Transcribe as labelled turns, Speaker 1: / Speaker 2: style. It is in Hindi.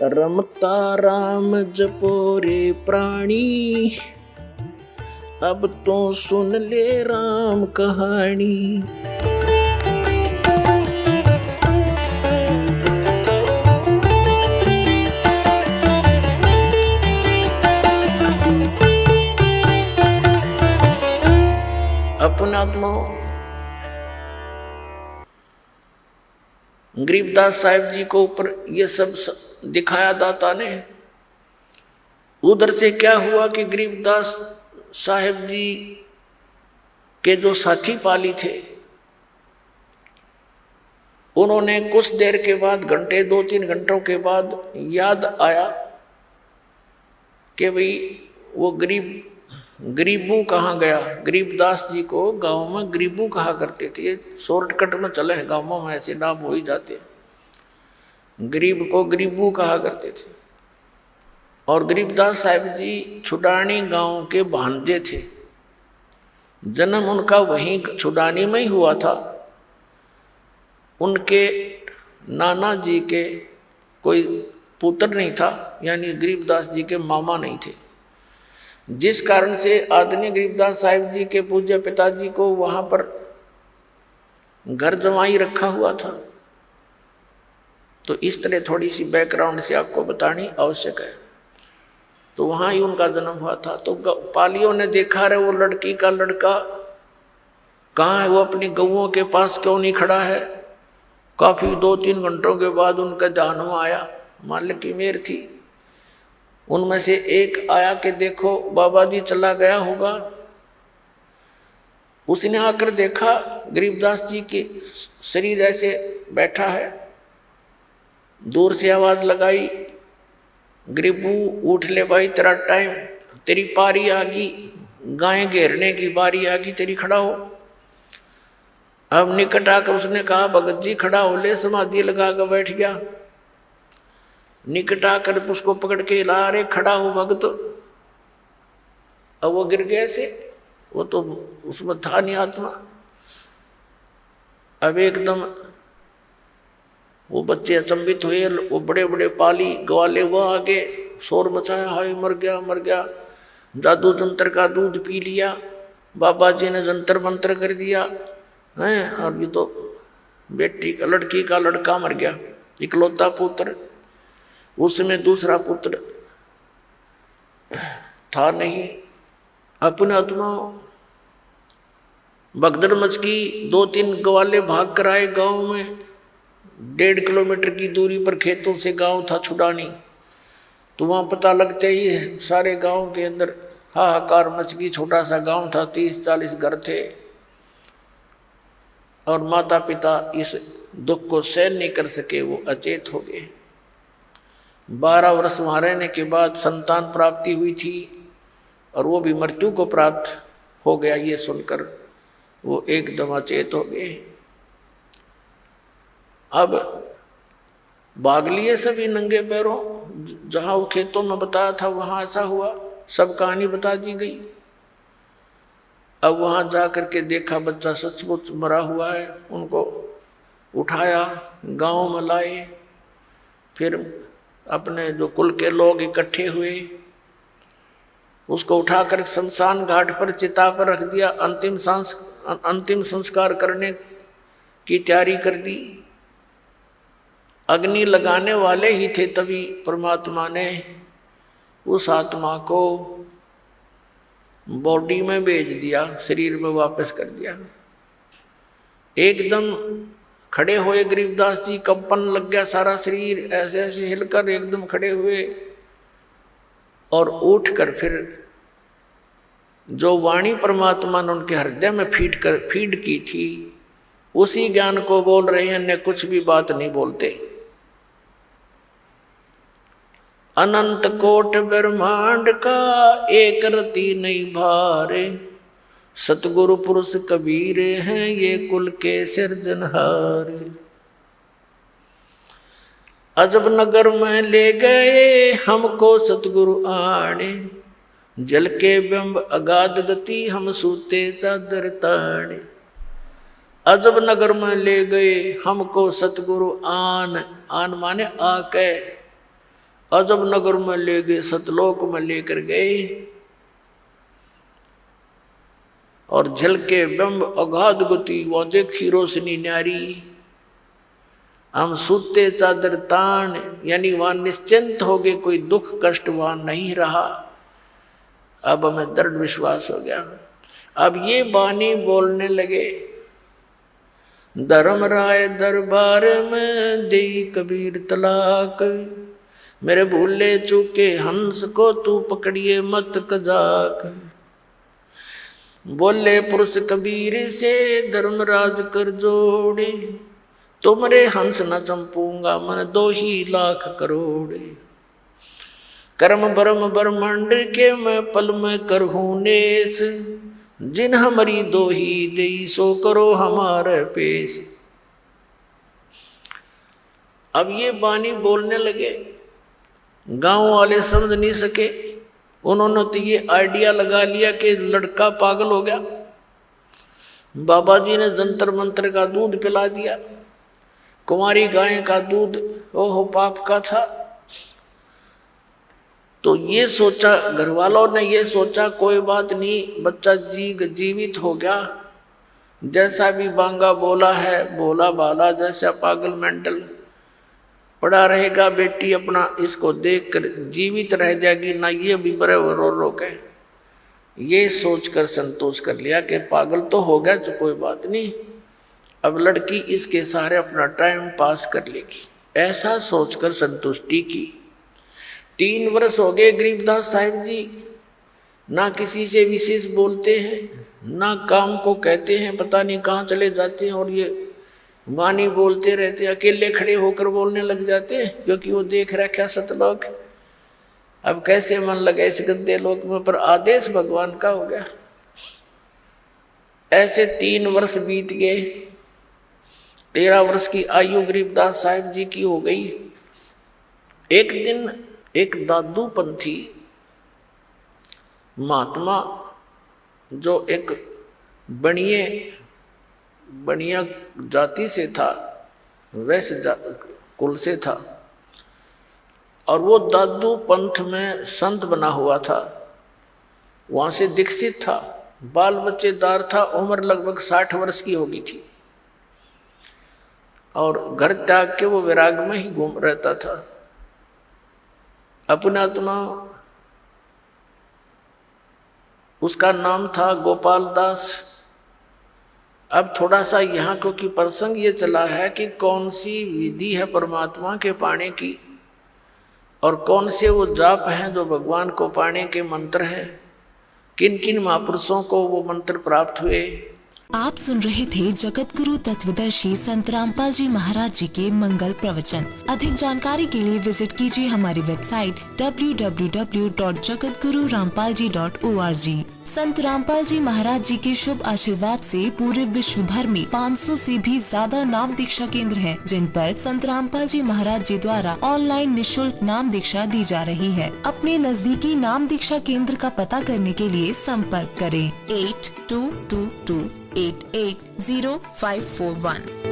Speaker 1: रमता राम जपो रे प्राणी, अब तो सुन ले राम कहानी। अपनात्माओं, गरीबदास साहिब जी को ऊपर ये सब दिखाया दाता ने। उधर से क्या हुआ कि गरीबदास साहिब जी के जो साथी पाली थे, उन्होंने कुछ देर के बाद, घंटे 2-3 घंटों के बाद याद आया कि भाई वो गरीबू कहाँ गया। गरीबदास जी को गांव में गरीबू कहा करते थे। ये शॉर्टकट में चले हैं, गांवों में ऐसे नाम हो ही जाते। गरीब को गरीबू कहा करते थे। और गरीबदास साहिब जी छुडानी गांव के भांजे थे। जन्म उनका वहीं छुडानी में ही हुआ था। उनके नाना जी के कोई पुत्र नहीं था, यानी गरीबदास जी के मामा नहीं थे, जिस कारण से आदरणीय गरीबदास साहिब जी के पूज्य पिताजी को वहां पर घर जमाई रखा हुआ था। तो इस तरह थोड़ी सी बैकग्राउंड से आपको बतानी आवश्यक है। तो वहां ही उनका जन्म हुआ था। तो पालियों ने देखा रहे वो लड़की का लड़का कहाँ है, वो अपनी गऊओं के पास क्यों नहीं खड़ा है। काफी 2-3 घंटों के बाद उनका ध्यान में आया, मालिक की मेहर थी। उनमें से एक आया कि देखो बाबा जी चला गया होगा। उसने आकर देखा गरीबदास जी के शरीर ऐसे बैठा है। दूर से आवाज लगाई, गरीबू उठ ले भाई, तेरा टाइम, तेरी पारी आ गई, गाय घेरने की बारी आ गई, तेरी खड़ा हो। अब निकट आकर उसने कहा भगत जी खड़ा हो ले। समाधि लगा कर बैठ गया। निकट आकर उसको पकड़ के ला रहे, खड़ा हो भगत। अब वो गिर गए से, वो तो उसमें था नहीं आत्मा। अब एकदम वो बच्चे अचंभित हुए। वो बड़े बड़े पाली ग्वाले वो आगे शोर मचाया, हाय मर गया मर गया, जादू जंतर का दूध पी लिया, बाबा जी ने जंतर मंत्र कर दिया है। और ये तो बेटी का, लड़की का लड़का मर गया, इकलौता पुत्र। उसमें दूसरा पुत्र था नहीं। अपने आत्मा भगदड़ मच की। 2-3 ग्वाले भाग कर आए गांव में। 1.5 किलोमीटर की दूरी पर खेतों से गांव था छुडानी। तो वहां पता लगते ही सारे गांव के अंदर हाहाकार मच गई। छोटा सा गांव था, 30-40 घर थे। और माता पिता इस दुख को सहन नहीं कर सके, वो अचेत हो गए। 12 वर्ष वहां रहने के बाद संतान प्राप्ति हुई थी, और वो भी मृत्यु को प्राप्त हो गया। ये सुनकर वो एकदम अचेत हो गए। अब भाग लिए सभी नंगे पैरों। जहां वो खेतों में बताया था वहां ऐसा हुआ, सब कहानी बता दी गई। अब वहां जा करके देखा बच्चा सचमुच मरा हुआ है। उनको उठाया, गांव में लाए। फिर अपने जो कुल के लोग इकट्ठे हुए, उसको उठाकर शमशान घाट पर चिता पर रख दिया। अंतिम संस्कार करने की तैयारी कर दी। अग्नि लगाने वाले ही थे, तभी परमात्मा ने उस आत्मा को बॉडी में भेज दिया, शरीर में वापस कर दिया। एकदम खड़े हुए गरीबदास जी, कंपन लग गया सारा शरीर, ऐसे ऐसे हिलकर एकदम खड़े हुए। और उठकर फिर जो वाणी परमात्मा ने उनके हृदय में फीड की थी, उसी ज्ञान को बोल रहे हैं, अन्य कुछ भी बात नहीं बोलते। अनंत कोट ब्रह्मांड का एक रति नहीं भारे, सतगुरु पुरुष कबीर हैं ये कुल के सिरजनहार। अजब नगर में ले गए हमको सतगुरु आने, जल के बिंब अगाध गति हम सूते चादर ताने। अजब नगर में ले गए हमको सतगुरु आन, आन माने आके, अजब नगर में ले गए, सतलोक में लेकर गए और झलके बिंब अगाध गति, वो देखी रोशनी न्यारी। हम सूते चादर तान, यानी वहां निश्चिंत हो गए, कोई दुख कष्ट वहां नहीं रहा। अब हमें दृढ़ विश्वास हो गया। अब ये बानी बोलने लगे, धर्मराय दरबार में दे कबीर तलाक, मेरे भूले चूके हंस को तू पकड़िए मत कजाक। बोले पुरुष कबीर से धर्मराज कर जोड़े, तुमरे हंस न चंपूंगा मन 2 ही लाख करोड़। कर्म ब्रह्म ब्रह्मांड के मैं पल में करहूँ नेस, जिन हमारी 2 ही देई सो करो हमारे पेश। अब ये बानी बोलने लगे, गांव वाले समझ नहीं सके। उन्होंने तो ये आइडिया लगा लिया कि लड़का पागल हो गया। बाबा जी ने जंतर मंत्र का दूध पिला दिया, कुंवारी गाय का दूध ओहो पाप का था। तो ये सोचा, घर वालों ने ये सोचा कोई बात नहीं, बच्चा जीवित हो गया, जैसा भी बांगा बोला है भोला भाला, जैसा पागल मेंटल पड़ा रहेगा, बेटी अपना इसको देखकर जीवित रह जाएगी ना, ये भी बड़े रो के ये सोचकर संतोष कर लिया कि पागल तो हो गया तो कोई बात नहीं, अब लड़की इसके सहारे अपना टाइम पास कर लेगी, ऐसा सोचकर संतुष्टि की। 3 वर्ष हो गए गरीबदास साहिब जी ना किसी से विशेष बोलते हैं, ना काम को कहते हैं, पता नहीं कहाँ चले जाते हैं, और ये वाणी बोलते रहते, अकेले खड़े होकर बोलने लग जाते हैं, क्योंकि वो देख रखा सतलोक। अब कैसे मन लगे इस गंदे लोक में, पर आदेश भगवान का हो गया। ऐसे 3 वर्ष बीत गए, 13 वर्ष की आयु गरीबदास साहिब जी की हो गई। एक दिन एक दादू पंथी महात्मा, जो एक बनिया जाति से था, वैश्य कुल से था, और वो दादू पंथ में संत बना हुआ था, वहां से दीक्षित था, बाल बच्चेदार था, उम्र लगभग 60 वर्ष की हो गई थी, और घर त्याग के वो विराग में ही घूम रहता था। अपना आत्मा, उसका नाम था गोपाल दास। अब थोड़ा सा यहाँ क्योंकि प्रसंग ये चला है कि कौन सी विधि है परमात्मा के पाने की, और कौन से वो जाप हैं जो भगवान को पाने के मंत्र हैं, किन किन महापुरुषों को वो मंत्र प्राप्त हुए।
Speaker 2: आप सुन रहे थे जगत गुरु तत्वदर्शी संत रामपाल जी महाराज जी के मंगल प्रवचन। अधिक जानकारी के लिए विजिट कीजिए हमारी वेबसाइट www.jagatgururampalji.org। संत रामपाल जी महाराज जी के शुभ आशीर्वाद से पूरे विश्व भर में 500 से भी ज्यादा नाम दीक्षा केंद्र हैं, जिन पर संत रामपाल जी महाराज जी द्वारा ऑनलाइन निशुल्क नाम दीक्षा दी जा रही है। अपने नजदीकी नाम दीक्षा केंद्र का पता करने के लिए संपर्क करें 8222880541।